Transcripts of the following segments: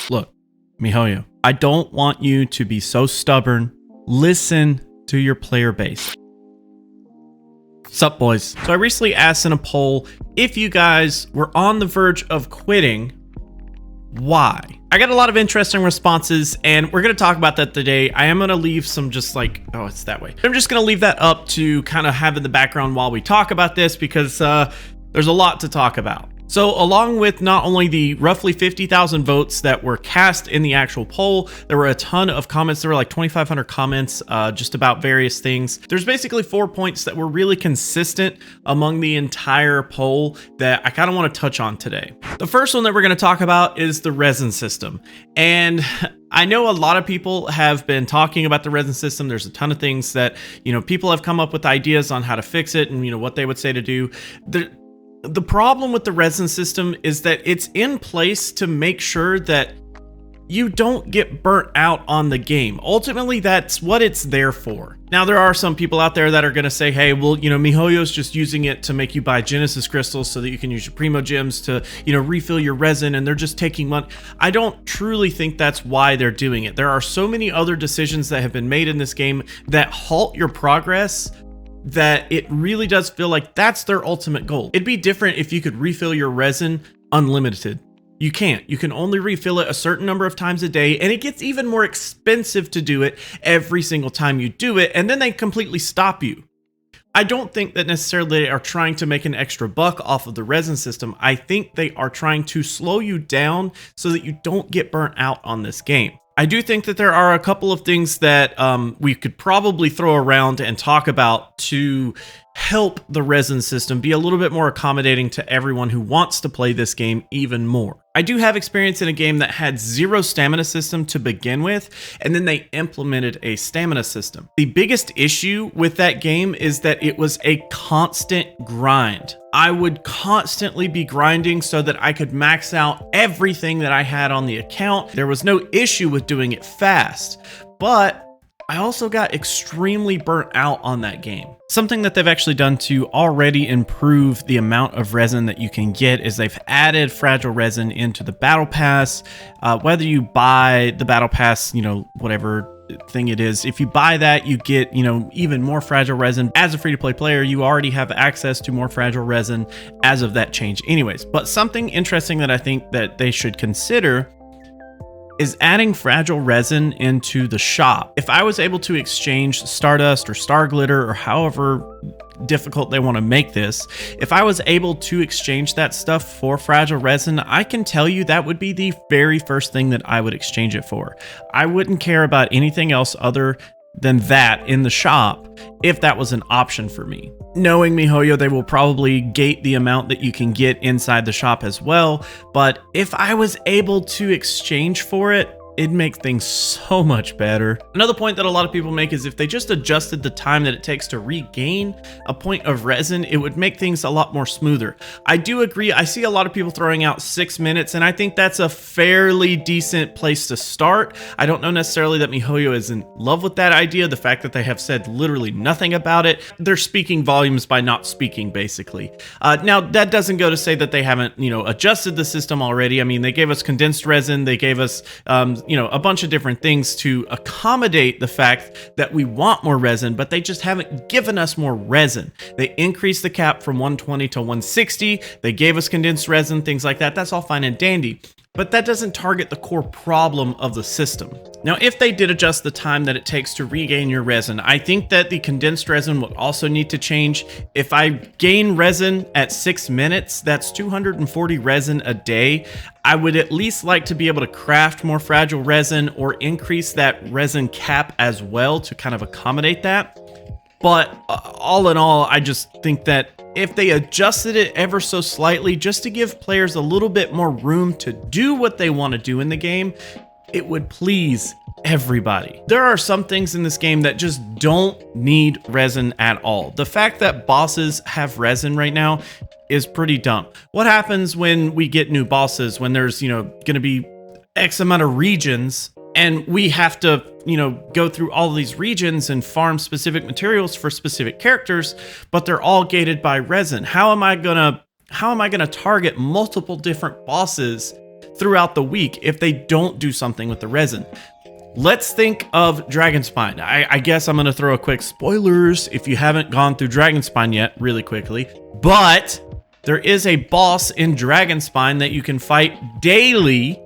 Look, MiHoYo, I don't want you to be so stubborn. Listen to your player base. Sup, boys? So I recently asked in a poll if you guys were on the verge of quitting. Why? I got a lot of interesting responses, and we're going to talk about that today. I am going to leave some just like, oh, it's that way. I'm just going to leave that up to kind of have in the background while we talk about this, because there's a lot to talk about. So along with not only the roughly 50,000 votes that were cast in the actual poll, there were a ton of comments. There were like 2,500 comments just about various things. There's basically 4 points that were really consistent among the entire poll that I kind of want to touch on today. The first one that we're going to talk about is the resin system. And I know a lot of people have been talking about the resin system. There's a ton of things that, people have come up with ideas on how to fix it and, what they would say to do. The problem with the resin system is that it's in place to make sure that you don't get burnt out on the game. Ultimately, that's what it's there for. Now, there are some people out there that are going to say, hey, well, MiHoYo's just using it to make you buy Genesis crystals so that you can use your Primo gems to, refill your resin, and they're just taking money. I don't truly think that's why they're doing it. There are so many other decisions that have been made in this game that halt your progress, that it really does feel like that's their ultimate goal. It'd be different if you could refill your resin unlimited. You can't. You can only refill it a certain number of times a day, and it gets even more expensive to do it every single time you do it, and then they completely stop you. I don't think that necessarily they are trying to make an extra buck off of the resin system. I think they are trying to slow you down so that you don't get burnt out on this game. I do think that there are a couple of things that we could probably throw around and talk about to help the resin system be a little bit more accommodating to everyone who wants to play this game even more. I do have experience in a game that had zero stamina system to begin with, and then they implemented a stamina system. The biggest issue with that game is that it was a constant grind. I would constantly be grinding so that I could max out everything that I had on the account. There was no issue with doing it fast, but I also got extremely burnt out on that game. Something that they've actually done to already improve the amount of resin that you can get is they've added fragile resin into the battle pass. Whether you buy the battle pass, whatever thing it is, if you buy that, you get, even more fragile resin. As a free-to-play player, you already have access to more fragile resin as of that change anyways. But something interesting that I think that they should consider is adding fragile resin into the shop. If I was able to exchange Stardust or Star Glitter or however difficult they want to make this, if I was able to exchange that stuff for fragile resin, I can tell you that would be the very first thing that I would exchange it for. I wouldn't care about anything else other than that in the shop if that was an option for me. Knowing MiHoYo, they will probably gate the amount that you can get inside the shop as well, but if I was able to exchange for it, it'd make things so much better. Another point that a lot of people make is if they just adjusted the time that it takes to regain a point of resin, it would make things a lot more smoother. I do agree. I see a lot of people throwing out 6 minutes, and I think that's a fairly decent place to start. I don't know necessarily that MiHoYo is in love with that idea. The fact that they have said literally nothing about it, they're speaking volumes by not speaking, basically. Now, that doesn't go to say that they haven't, adjusted the system already. I mean, they gave us condensed resin. They gave us, a bunch of different things to accommodate the fact that we want more resin, but they just haven't given us more resin. They increased the cap from 120 to 160. They gave us condensed resin, things like that. That's all fine and dandy, but that doesn't target the core problem of the system. Now, if they did adjust the time that it takes to regain your resin, I think that the condensed resin would also need to change. If I gain resin at 6 minutes, that's 240 resin a day. I would at least like to be able to craft more fragile resin or increase that resin cap as well to kind of accommodate that. But all in all, I just think that if they adjusted it ever so slightly, just to give players a little bit more room to do what they want to do in the game, it would please everybody. There are some things in this game that just don't need resin at all. The fact that bosses have resin right now is pretty dumb. What happens when we get new bosses, when there's, going to be X amount of regions and we have to, go through all of these regions and farm specific materials for specific characters, but they're all gated by resin? How am I gonna target multiple different bosses throughout the week if they don't do something with the resin. Let's think of Dragonspine. I guess I'm going to throw a quick spoilers if you haven't gone through Dragonspine yet, really quickly. But there is a boss in Dragonspine that you can fight daily,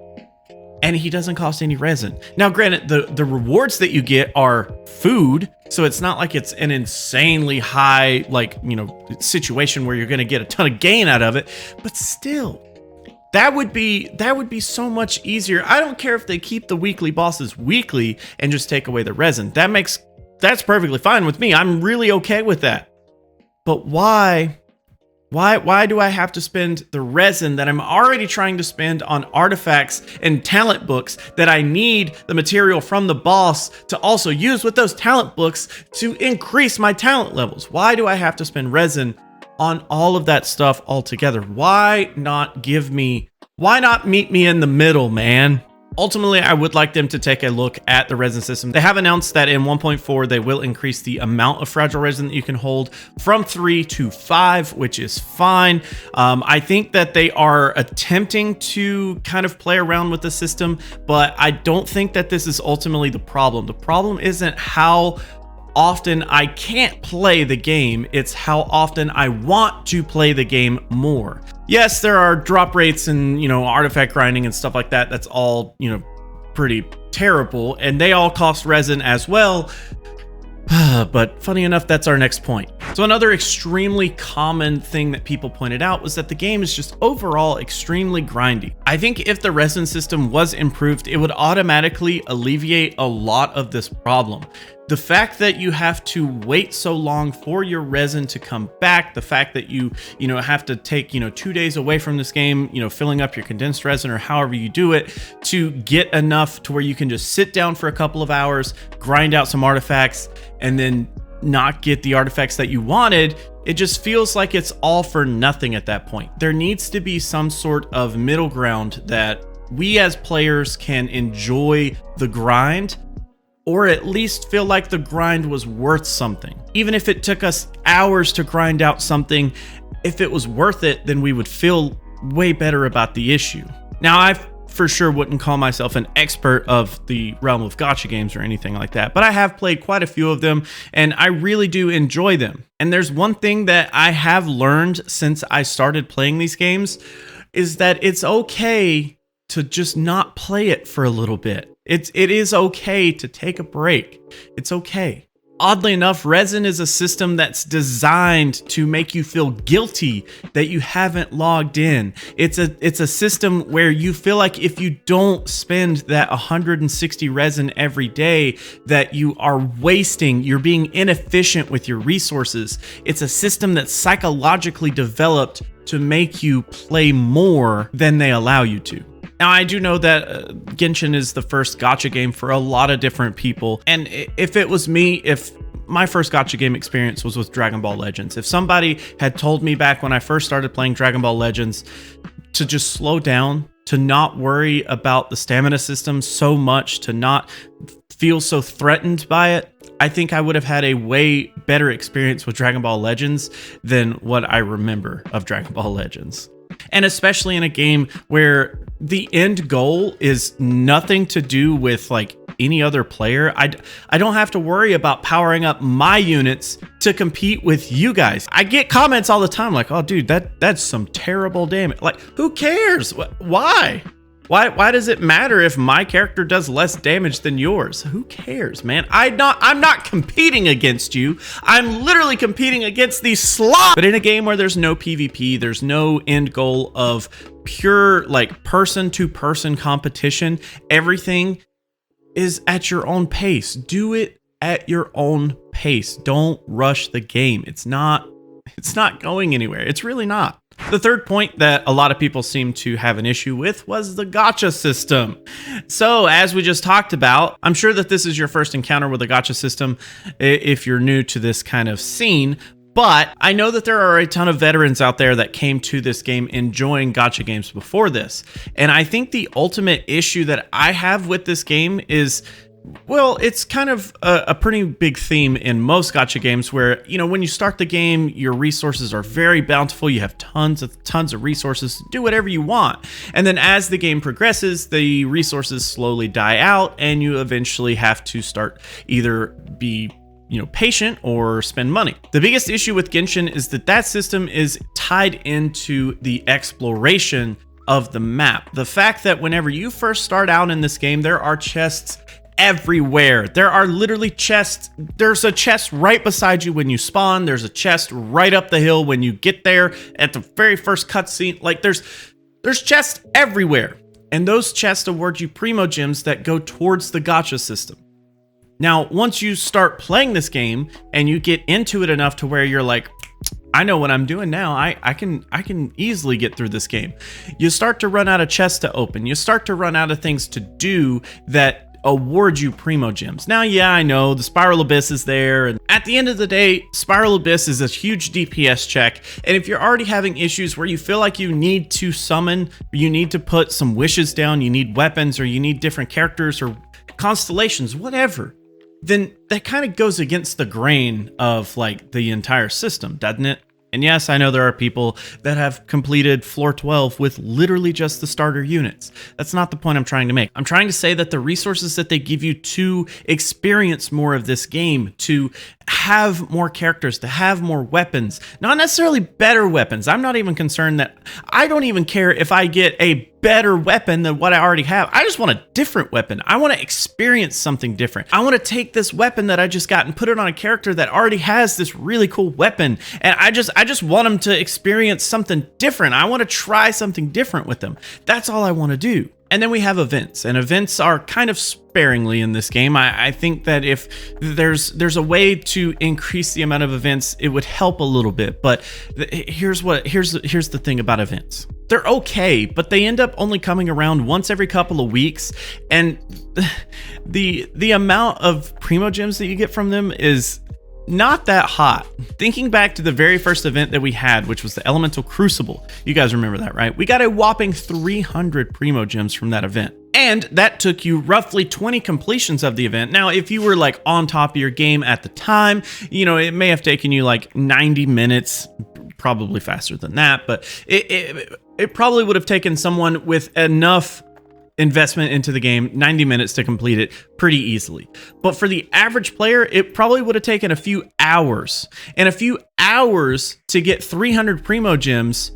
and he doesn't cost any resin. Now, granted, the rewards that you get are food, so it's not like it's an insanely high, like, you know, situation where you're going to get a ton of gain out of it, but still. That would be so much easier. I don't care if they keep the weekly bosses weekly and just take away the resin. That's perfectly fine with me. I'm really okay with that. But why do I have to spend the resin that I'm already trying to spend on artifacts and talent books that I need the material from the boss to also use with those talent books to increase my talent levels? Why do I have to spend resin on all of that stuff altogether? Why not meet me in the middle, man? Ultimately, I would like them to take a look at the resin system. They have announced that in 1.4, they will increase the amount of fragile resin that you can hold from 3 to 5, which is fine. I think that they are attempting to kind of play around with the system, but I don't think that this is ultimately the problem. The problem isn't how often I can't play the game, it's how often I want to play the game more. Yes, there are drop rates and, you know, artifact grinding and stuff like that. That's all, you know, pretty terrible, and they all cost resin as well. But funny enough, that's our next point. So another extremely common thing that people pointed out was that the game is just overall extremely grindy. I think if the resin system was improved, it would automatically alleviate a lot of this problem. The fact that you have to wait so long for your resin to come back, the fact that you have to take, 2 days away from this game, filling up your condensed resin or however you do it to get enough to where you can just sit down for a couple of hours, grind out some artifacts, and then not get the artifacts that you wanted, it just feels like it's all for nothing at that point. There needs to be some sort of middle ground that we as players can enjoy the grind, or at least feel like the grind was worth something. Even if it took us hours to grind out something, if it was worth it, then we would feel way better about the issue. Now, I for sure wouldn't call myself an expert of the realm of gacha games or anything like that, but I have played quite a few of them, and I really do enjoy them. And there's one thing that I have learned since I started playing these games, is that it's okay to just not play it for a little bit. It is okay to take a break. It's okay. Oddly enough, Resin is a system that's designed to make you feel guilty that you haven't logged in. It's a system where you feel like if you don't spend that 160 resin every day, that you are wasting, you're being inefficient with your resources. It's a system that's psychologically developed to make you play more than they allow you to. Now, I do know that Genshin is the first gacha game for a lot of different people. And if it was me, if my first gacha game experience was with Dragon Ball Legends, if somebody had told me back when I first started playing Dragon Ball Legends to just slow down, to not worry about the stamina system so much, to not feel so threatened by it, I think I would have had a way better experience with Dragon Ball Legends than what I remember of Dragon Ball Legends. And especially in a game where the end goal is nothing to do with like any other player. I don't have to worry about powering up my units to compete with you guys. I get comments all the time like, oh dude, that's some terrible damage. Like, who cares? Why? Why does it matter if my character does less damage than yours? Who cares, man? I'm not competing against you. I'm literally competing against these slots. But in a game where there's no PvP, there's no end goal of pure like person-to-person competition, everything is at your own pace. Do it at your own pace. Don't rush the game. It's not going anywhere. It's really not. The third point that a lot of people seem to have an issue with was the gacha system. So as we just talked about, I'm sure that this is your first encounter with a gacha system if you're new to this kind of scene, but I know that there are a ton of veterans out there that came to this game enjoying gacha games before this. And I think the ultimate issue that I have with this game is Well, it's kind of a pretty big theme in most gacha games where, you know, when you start the game, your resources are very bountiful. You have tons of resources to do whatever you want. And then as the game progresses, the resources slowly die out and you eventually have to start either be, you know, patient or spend money. The biggest issue with Genshin is that system is tied into the exploration of the map. The fact that whenever you first start out in this game, there are chests everywhere. There are literally chests. There's a chest right beside you when you spawn. There's a chest right up the hill when you get there at the very first cutscene. Like there's chests everywhere. And those chests award you primo gems that go towards the gacha system. Now, once you start playing this game and you get into it enough to where you're like, I know what I'm doing now. I can easily get through this game. You start to run out of chests to open. You start to run out of things to do that award you primo gems. Now, yeah, I know the Spiral Abyss is there, and at the end of the day, Spiral Abyss is a huge DPS check. And if you're already having issues where you feel like you need to summon, you need to put some wishes down, you need weapons, or you need different characters or constellations, whatever, then that kind of goes against the grain of like the entire system, doesn't it? And yes, I know there are people that have completed floor 12 with literally just the starter units. That's not the point I'm trying to make. I'm trying to say that the resources that they give you to experience more of this game, to have more characters, to have more weapons, not necessarily better weapons. I'm not even concerned that I don't even care if I get a better weapon than what I already have. I just want a different weapon. I want to experience something different. I want to take this weapon that I just got and put it on a character that already has this really cool weapon. And I just want them to experience something different. I want to try something different with them. That's all I want to do. And then we have events, and events are kind of sparingly in this game. I think that if there's a way to increase the amount of events, it would help a little bit. But here's the thing about events. They're okay, but they end up only coming around once every couple of weeks, and the amount of primo gems that you get from them is not that hot. Thinking back to the very first event that we had, which was the Elemental Crucible, you guys remember that, right? We got a whopping 300 primo gems from that event. And that took you roughly 20 completions of the event. Now, if you were like on top of your game at the time, you know, it may have taken you like 90 minutes, probably faster than that, but it probably would have taken someone with enough investment into the game, 90 minutes to complete it pretty easily. But for the average player, it probably would have taken a few hours. And a few hours to get 300 primo gems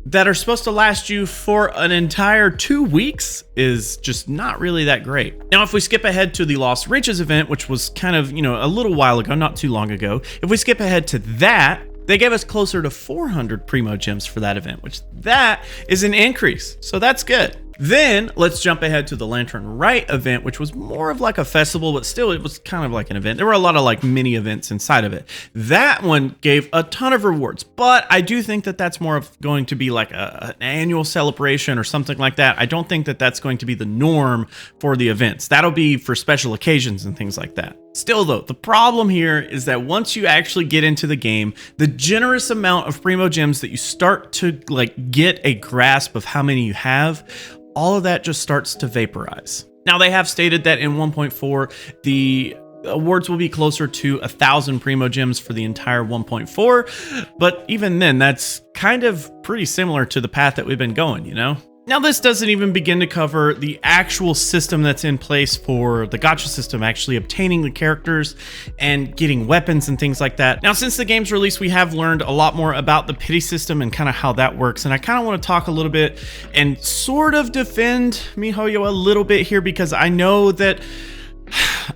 that are supposed to last you for an entire 2 weeks is just not really that great. Now, if we skip ahead to the Lost Riches event, which was kind of, you know, a little while ago, not too long ago, if we skip ahead to that, they gave us closer to 400 primo gems for that event, which that is an increase. So that's good. Then let's jump ahead to the Lantern Rite event, which was more of like a festival, but still it was kind of like an event. There were a lot of like mini events inside of it. That one gave a ton of rewards, but I do think that that's more of going to be like an annual celebration or something like that. I don't think that that's going to be the norm for the events. That'll be for special occasions and things like that. Still though, the problem here is that once you actually get into the game, the generous amount of primo gems that you start to like get a grasp of how many you have, all of that just starts to vaporize. Now, they have stated that in 1.4, the awards will be closer to 1,000 primo gems for the entire 1.4, but even then, that's kind of pretty similar to the path that we've been going, you know? Now, this doesn't even begin to cover the actual system that's in place for the gacha system, actually obtaining the characters and getting weapons and things like that. Now, since the game's release, we have learned a lot more about the pity system and kind of how that works. And I kind of want to talk a little bit and sort of defend MiHoYo a little bit here, because I know that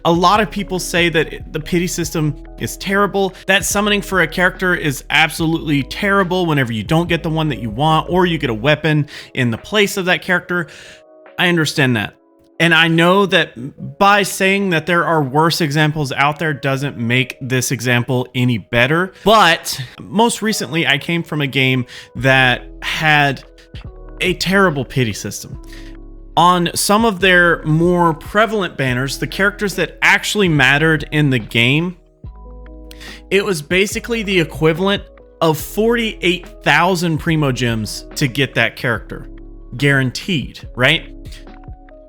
a lot of people say that the pity system is terrible, that summoning for a character is absolutely terrible whenever you don't get the one that you want, or you get a weapon in the place of that character. I understand that. And I know that by saying that there are worse examples out there doesn't make this example any better. But most recently, I came from a game that had a terrible pity system. On some of their more prevalent banners, the characters that actually mattered in the game, it was basically the equivalent of 48,000 primo gems to get that character. Guaranteed, right?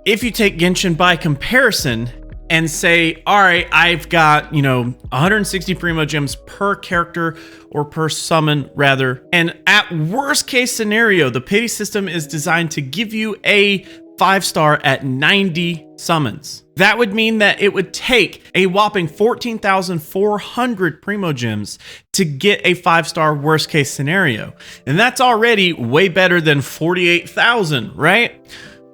if you take Genshin by comparison and say, all right, I've got, 160 Primo Gems per character or per summon rather. And at worst case scenario, the pity system is designed to give you a 5-star at 90 summons. That would mean that it would take a whopping 14,400 Primo Gems to get a 5-star worst case scenario. And that's already way better than 48,000, right?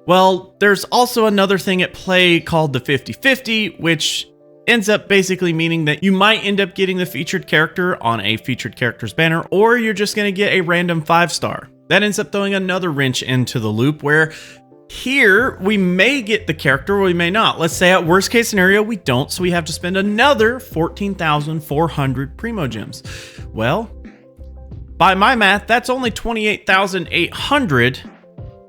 Well, there's also another thing at play called the 50-50, which ends up basically meaning that you might end up getting the featured character on a featured character's banner, or you're just going to get a random 5-star. That ends up throwing another wrench into the loop where here we may get the character or we may not. Let's say at worst case scenario we don't, so we have to spend another 14,400 Primo Gems. Well, by my math, that's only 28,800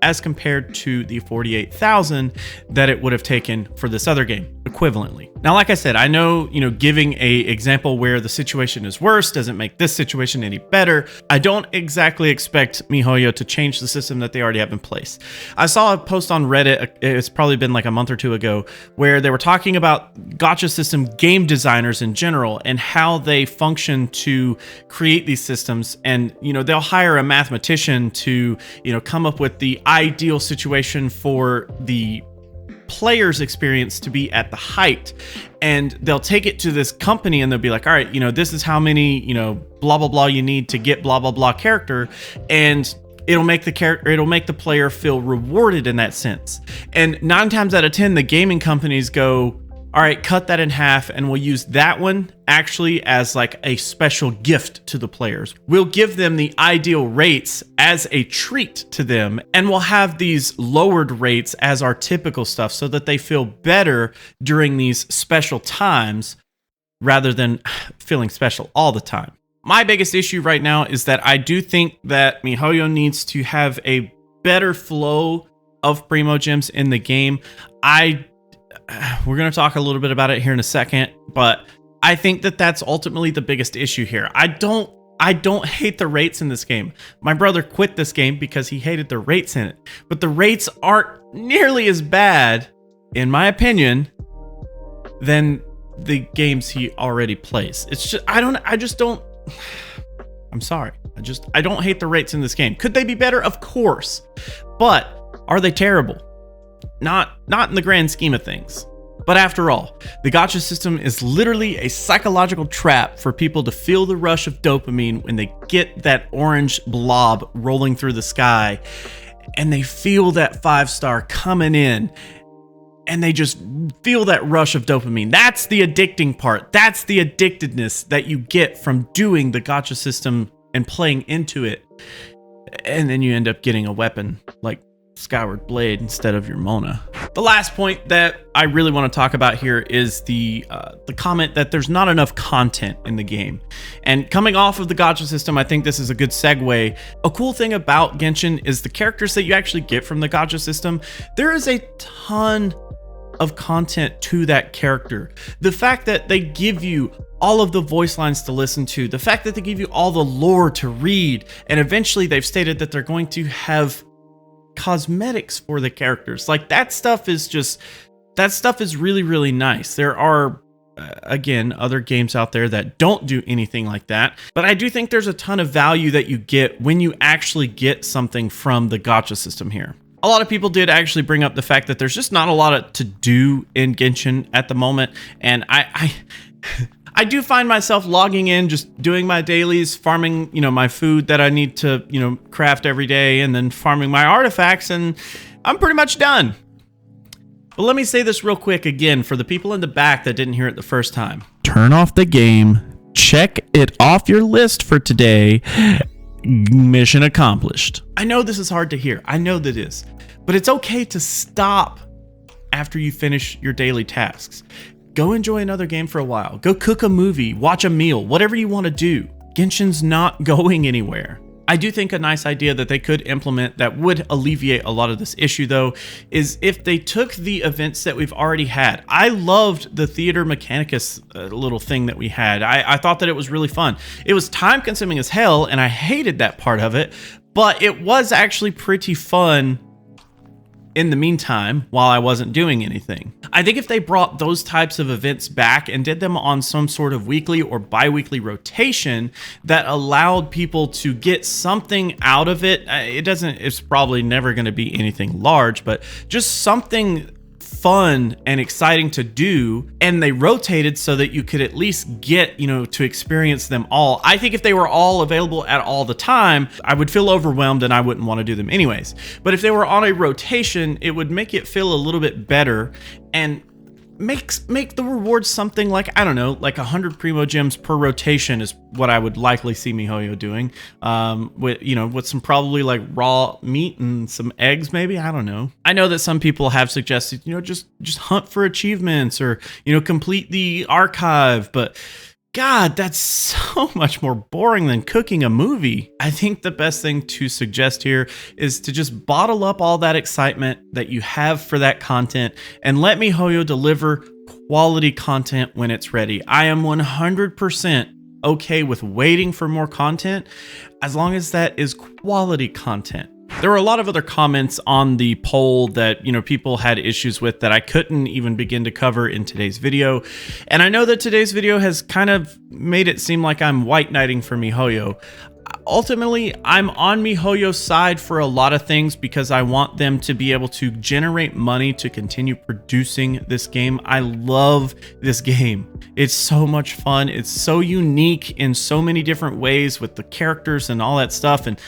as compared to the 48,000 that it would have taken for this other game equivalently. Now, like I said, I know, giving a example where the situation is worse doesn't make this situation any better. I don't exactly expect MiHoYo to change the system that they already have in place. I saw a post on Reddit, it's probably been like a month or two ago, where they were talking about gacha system game designers in general and how they function to create these systems. And, they'll hire a mathematician to, come up with the ideal situation for the player's experience to be at the height, and they'll take it to this company and they'll be like, all right, this is how many, blah blah blah you need to get blah blah blah character, and it'll make the player feel rewarded in that sense. And 9 times out of 10 the gaming companies go, all right, cut that in half and we'll use that one actually as like a special gift to the players. We'll give them the ideal rates as a treat to them, and we'll have these lowered rates as our typical stuff so that they feel better during these special times rather than feeling special all the time. My biggest issue right now is that I do think that MiHoYo needs to have a better flow of Primo Gems in the game. We're going to talk a little bit about it here in a second, but I think that that's ultimately the biggest issue here. I don't hate the rates in this game. My brother quit this game because he hated the rates in it, but the rates aren't nearly as bad, in my opinion, than the games he already plays. It's just, I'm sorry. I don't hate the rates in this game. Could they be better? Of course. But are they terrible? Not in the grand scheme of things. But after all, the gacha system is literally a psychological trap for people to feel the rush of dopamine when they get that orange blob rolling through the sky and they feel that 5-star coming in and they just feel that rush of dopamine. That's the addicting part. That's the addictedness that you get from doing the gacha system and playing into it. And then you end up getting a weapon like Skyward Blade instead of your Mona. The last point that I really want to talk about here is the comment that there's not enough content in the game. And coming off of the gacha system, I think this is a good segue. A cool thing about Genshin is the characters that you actually get from the gacha system. There is a ton of content to that character. The fact that they give you all of the voice lines to listen to, the fact that they give you all the lore to read, and eventually they've stated that they're going to have cosmetics for the characters. Like that stuff is really, really nice. There are again, other games out there that don't do anything like that, but I do think there's a ton of value that you get when you actually get something from the gacha system here. A lot of people did actually bring up the fact that there's just not a lot to do in Genshin at the moment, and I do find myself logging in, just doing my dailies, farming, my food that I need to, craft every day, and then farming my artifacts, and I'm pretty much done. But let me say this real quick again for the people in the back that didn't hear it the first time. Turn off the game, check it off your list for today. Mission accomplished. I know this is hard to hear. I know that it is. But it's okay to stop after you finish your daily tasks. Go enjoy another game for a while. Go cook a movie, watch a meal, whatever you want to do. Genshin's not going anywhere. I do think a nice idea that they could implement that would alleviate a lot of this issue, though, is if they took the events that we've already had. I loved the Theater Mechanicus little thing that we had. I thought that it was really fun. It was time consuming as hell, and I hated that part of it, but it was actually pretty fun in the meantime while I wasn't doing anything. I think if they brought those types of events back and did them on some sort of weekly or bi-weekly rotation that allowed people to get something out of it, it's probably never going to be anything large, but just something fun and exciting to do, and they rotated so that you could at least get, to experience them all. I think if they were all available at all the time, I would feel overwhelmed and I wouldn't want to do them anyways. But if they were on a rotation, it would make it feel a little bit better and make the rewards something like, I don't know, like 100 primo gems per rotation is what I would likely see MiHoYo doing, with some probably like raw meat and some eggs, maybe. I don't know. I know that some people have suggested, just hunt for achievements or, complete the archive, but God, that's so much more boring than cooking a movie. I think the best thing to suggest here is to just bottle up all that excitement that you have for that content and let MiHoYo deliver quality content when it's ready. I am 100% okay with waiting for more content as long as that is quality content. There were a lot of other comments on the poll that, people had issues with that I couldn't even begin to cover in today's video. And I know that today's video has kind of made it seem like I'm white knighting for MiHoYo. Ultimately, I'm on MiHoYo's side for a lot of things because I want them to be able to generate money to continue producing this game. I love this game. It's so much fun. It's so unique in so many different ways with the characters and all that stuff. And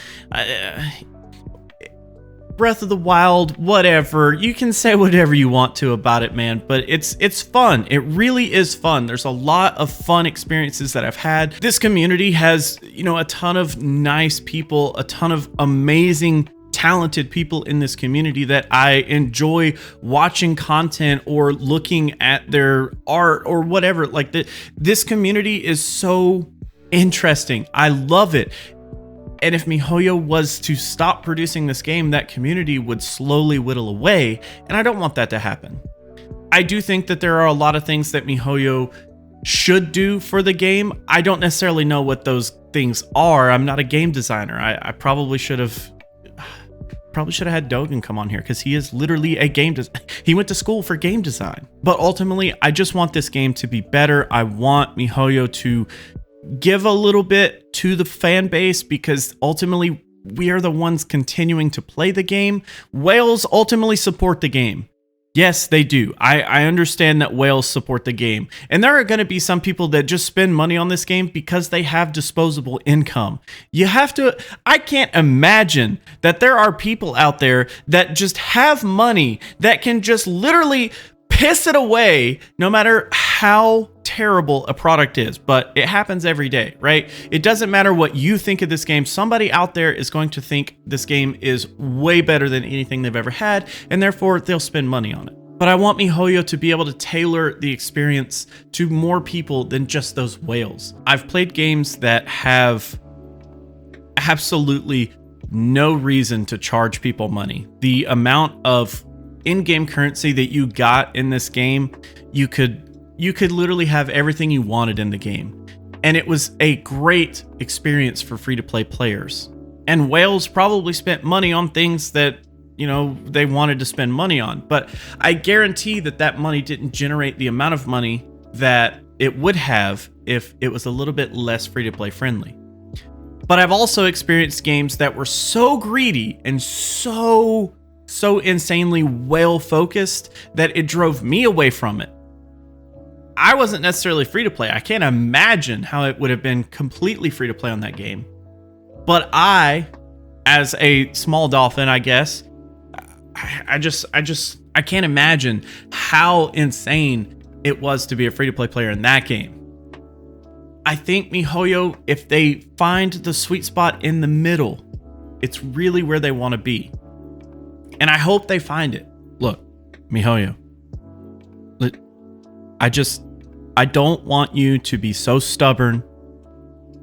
Breath of the Wild, whatever. You can say whatever you want to about it, man, but it's fun. It really is fun. There's a lot of fun experiences that I've had. This community has, a ton of nice people, a ton of amazing talented people in this community that I enjoy watching content or looking at their art or whatever. Like this community is so interesting. I love it. And if MiHoYo was to stop producing this game, that community would slowly whittle away, and I don't want that to happen. I do think that there are a lot of things that MiHoYo should do for the game. I don't necessarily know what those things are. I'm not a game designer. I probably should have had Dogen come on here because he is literally a game designer. He went to school for game design. But ultimately, I just want this game to be better. I want MiHoYo to give a little bit to the fan base because ultimately we are the ones continuing to play the game. Whales ultimately support the game. Yes, they do. I understand that whales support the game. And there are going to be some people that just spend money on this game because they have disposable income. I can't imagine that there are people out there that just have money that can just literally piss it away no matter how terrible a product is, but it happens every day, right? It doesn't matter what you think of this game. Somebody out there is going to think this game is way better than anything they've ever had, and therefore they'll spend money on it. But I want MiHoYo to be able to tailor the experience to more people than just those whales. I've played games that have absolutely no reason to charge people money. The amount of in-game currency that you got in this game, you could literally have everything you wanted in the game. And it was a great experience for free-to-play players. And whales probably spent money on things that, they wanted to spend money on. But I guarantee that money didn't generate the amount of money that it would have if it was a little bit less free-to-play friendly. But I've also experienced games that were so greedy and so insanely whale focused that it drove me away from it. I wasn't necessarily free to play. I can't imagine how it would have been completely free to play on that game. But I, as a small dolphin, I guess, I can't imagine how insane it was to be a free to play player in that game. I think MiHoYo, if they find the sweet spot in the middle, it's really where they want to be. And I hope they find it. Look, MiHoYo, I don't want you to be so stubborn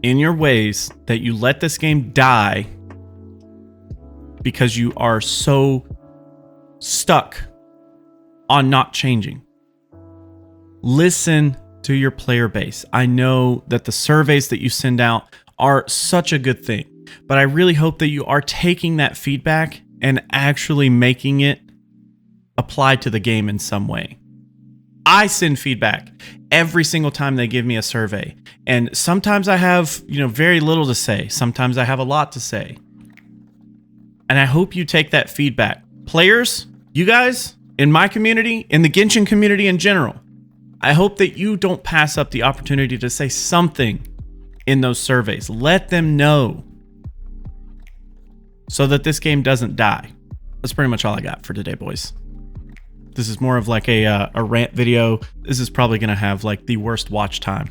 in your ways that you let this game die because you are so stuck on not changing. Listen to your player base. I know that the surveys that you send out are such a good thing, but I really hope that you are taking that feedback and actually making it apply to the game in some way. I send feedback every single time they give me a survey. And sometimes I have, very little to say. Sometimes I have a lot to say. And I hope you take that feedback. Players, you guys, in my community, in the Genshin community in general, I hope that you don't pass up the opportunity to say something in those surveys. Let them know so that this game doesn't die. That's pretty much all I got for today, boys. This is more of like a rant video. This is probably going to have like the worst watch time,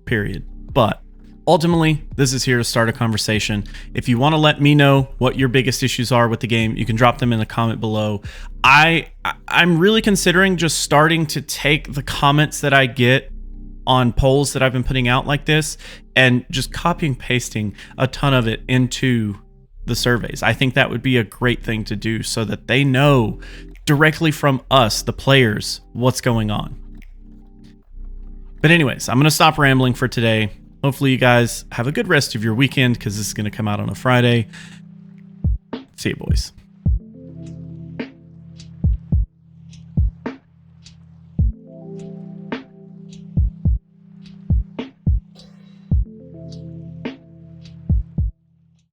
period. But ultimately, this is here to start a conversation. If you want to let me know what your biggest issues are with the game, you can drop them in the comment below. I'm really considering just starting to take the comments that I get on polls that I've been putting out like this and just copying and pasting a ton of it into the surveys. I think that would be a great thing to do so that they know directly from us, the players, what's going on. But anyways, I'm going to stop rambling for today. Hopefully you guys have a good rest of your weekend because this is going to come out on a Friday. See you, boys.